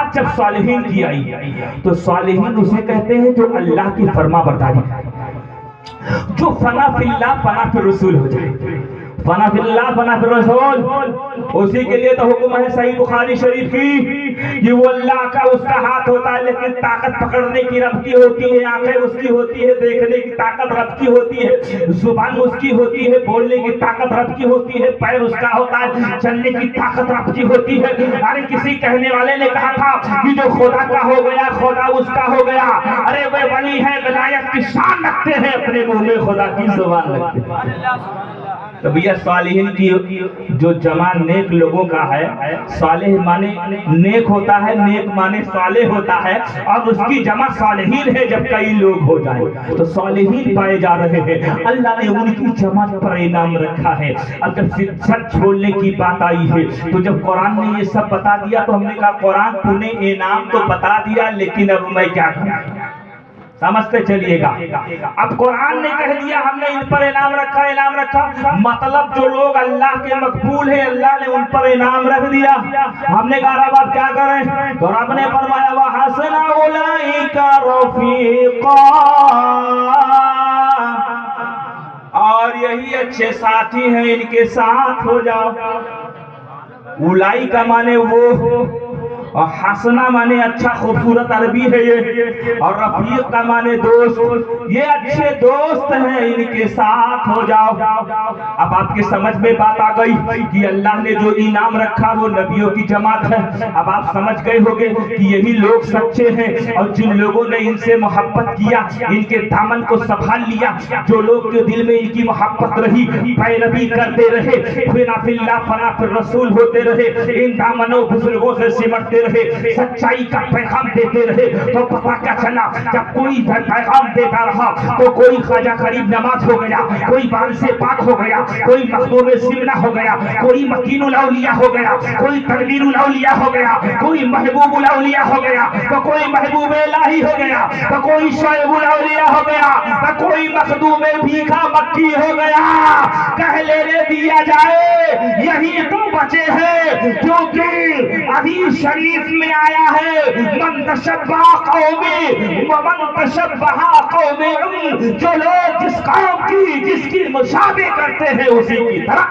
بات جب صالحین کی آئی تو صالحین اسے کہتے ہیں جو اللہ کی فرما برداری، جو فنا فی اللہ فنا فی الرسول ہو جائے، فنا فی اللہ فنا فی الرسول، اسی کے لیے تو حکم ہے صحیح بخاری شریف کی کہ وہ اللہ کا اس کا ہاتھ ہوتا ہے لیکن طاقت پکڑنے کی رب کی ہوتی ہے، آنکھیں اس کی ہوتی ہے، دیکھنے کی طاقت رب کی ہوتی ہے، زبان اس کی ہوتی ہے، بولنے کی طاقت رب کی ہوتی ہے، پیر اس کا ہوتا ہے، چلنے کی طاقت رب کی ہوتی ہے۔ ارے کسی کہنے والے نے کہا تھا کہ جو خدا کا ہو گیا خدا اس کا ہو گیا، ارے وہ ولی ہے ولایت کی شان رکھتے ہیں، اپنے منہ میں خدا کی زبان رکھتے ہیں۔ تو بھیا صالحین کی جو جمع نیک لوگوں کا ہے، صالح مانے نیک ہوتا ہے، نیک مانے صالح ہوتا ہے، اور اس کی جمع صالحین ہے جب کئی لوگ ہو جائیں تو صالحین پائے جا رہے ہیں۔ اللہ نے ان کی جمع پر انعام رکھا ہے۔ اگر سچ چھوڑنے کی بات آئی ہے تو جب قرآن نے یہ سب بتا دیا تو ہم نے کہا قرآن تو نے انعام تو بتا دیا، لیکن اب میں کیا کروں؟ سمجھتے چلیے گا۔ اب قرآن نے کہہ دیا ہم نے ان پر انعام رکھا، انعام رکھا، مطلب جو لوگ اللہ کے مقبول ہیں اللہ نے ان پر انعام رکھ دیا۔ ہم نے کہا رب اب کیا کریں؟ تو رب نے فرمایا وَحَسْنَ أُولَئِكَ رَفِيقًا، اور یہی اچھے ساتھی ہیں، ان کے ساتھ ہو جاؤ۔ اولائی کا معنی وہ، اور حسنہ مانے اچھا خوبصورت عربی ہے یہ، اور رفیق کا مانے دوست، یہ اچھے دوست ہیں، ان کے ساتھ ہو جاؤ۔ اب آپ کے سمجھ میں بات آ گئی کہ اللہ نے جو انعام رکھا وہ نبیوں کی جماعت ہے۔ اب آپ سمجھ گئے ہوگے کہ یہی لوگ سچے ہیں، اور جن لوگوں نے ان سے محبت کیا، ان کے دامن کو سنبھال لیا، جو لوگ کے دل میں ان کی محبت رہی، پیروی کرتے رہے، فنا فی اللہ فنا فی الرسول ہوتے رہے، ان دامنوں بزرگوں سے سمٹتے رہے، سچائی کا پیغام دیتے رہے، تو پتہ کیا چلا جب کوئی پیغام دیتا رہا تو کوئی خواجہ قریب نماز ہو گیا، کوئی بارش پاک ہو گیا، کوئی مخدوم سمنہ ہو گیا، کوئی مکین الاولیاء ہو گیا، کوئی تنویر الاولیاء ہو گیا، کوئی محبوب الاولیاء ہو گیا، تو کوئی محبوب الہی ہو گیا، تو کوئی شعیب الاولیاء ہو گیا، تو کوئی مخدوم بھیکا مکی ہو گیا۔ کہہ لینے دیا جائے یہی تو بچے ہیں، کیونکہ حدیث شریف میں آیا ہے من تشبہ قومی ومن تشبہ قومی، جو لوگ جس قوم کی جس کی مشابہ کرتے ہیں اسی کی طرح۔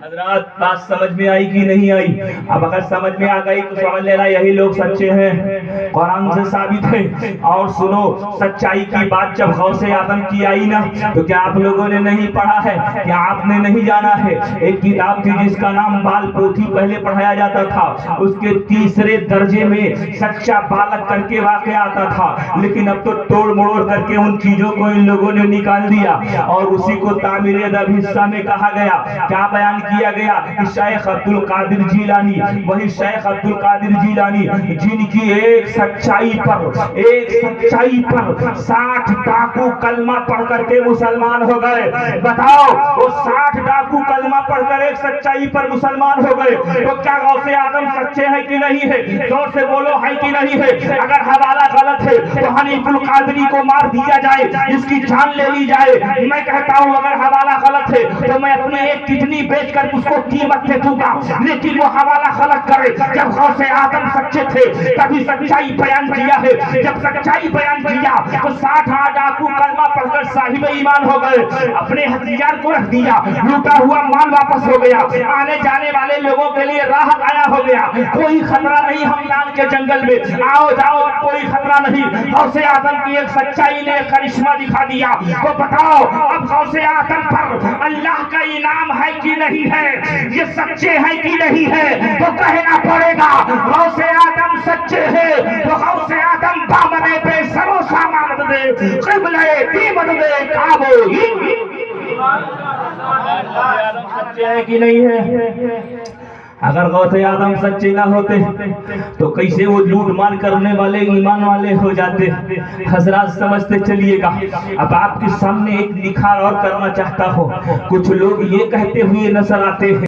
حضرات بات سمجھ میں آئی کہ نہیں آئی؟ اب اگر سمجھ میں آ گئی تو سمجھ لینا یہی لوگ سچے ہیں، قرآن سے ثابت ہے۔ اور سنو، سچائی کی بات جب غوث اعظم کی آئی نا تو کیا آپ لوگوں نے نہیں پڑھا ہے؟ کیا آپ نے نہیں جانا ہے؟ ایک کتاب تھی جس کا نام بال پوتھی پہلے پڑھایا جاتا تھا، اس کے تیسرے درجے میں سچا بالغ کر کے واقعہ آتا تھا، لیکن اب تو توڑ مڑوڑ کر کے ان چیزوں کو ان لوگوں نے نکال دیا اور اسی کو تعمیر ادب حصہ میں کہا گیا۔ کیا بیان کیا گیا؟ شیخ عبد القادر جیلانی، وہی شیخ عبد القادر جیلانی جن کی ایک سچائی پر 60 ڈاکو کلمہ پڑھ کر کے مسلمان ہو گئے۔ بتاؤ وہ 60 ڈاکو کلمہ پڑھ کر ایک سچائی پر مسلمان ہو گئے، تو کیا غوث اعظم سچے ہیں کہ نہیں ہے؟ زور سے بولو ہے کہ نہیں ہے؟ اگر حوالہ غلط ہے تو حنیف القادری کو مار دیا جائے، اس کی جان لے لی جائے۔ میں کہتا ہوں اگر حوالہ غلط ہے تو میں اپنی ایک کڈنی بیچ کر اس کو قیمت دے دوں گا، لیکن وہ حوالہ غلط کرے۔ جب غوث اعظم سچے تھے تبھی سچائی بیان کیا ہے، جب سچائی بیان کیا تو 60 ڈاکو کلمہ پڑھ کر صاحب ایمان ہو گئے، اپنے ہتھیار کو رکھ دیا، لوٹا ہوا مال واپس ہو گیا، آنے جانے والے لوگوں کے لیے راحت آیا ہو گیا، کوئی خطرہ نہیں ہمدان کے جنگل میں، آؤ جاؤ کوئی خطرہ نہیں۔ غوث اعظم کی ایک سچائی نے کرشمہ دکھا دیا۔ تو بتاؤ اب غوث اعظم پر اللہ کا انعام ہے کہ نہیں ہے؟ یہ سچے ہیں کہ نہیں ہے؟ تو کہنا پڑے گا غوث اعظم سچے ہیں، تو غوث اعظم دامنے پہ سرو سامان دے، قبلہ دیمن دے کعبو سچے ہیں کہ نہیں ہے؟ اگر غوث اعظم سچے نہ ہوتے تو کیسے وہ لوٹ مار کرنے والے ایمان والے ہو جاتے؟ حضرات سمجھتے چلیے گا۔ اب آپ کے سامنے ایک نکھار اور کرنا چاہتا ہوں، کچھ لوگ یہ کہتے ہوئے نظر آتے ہیں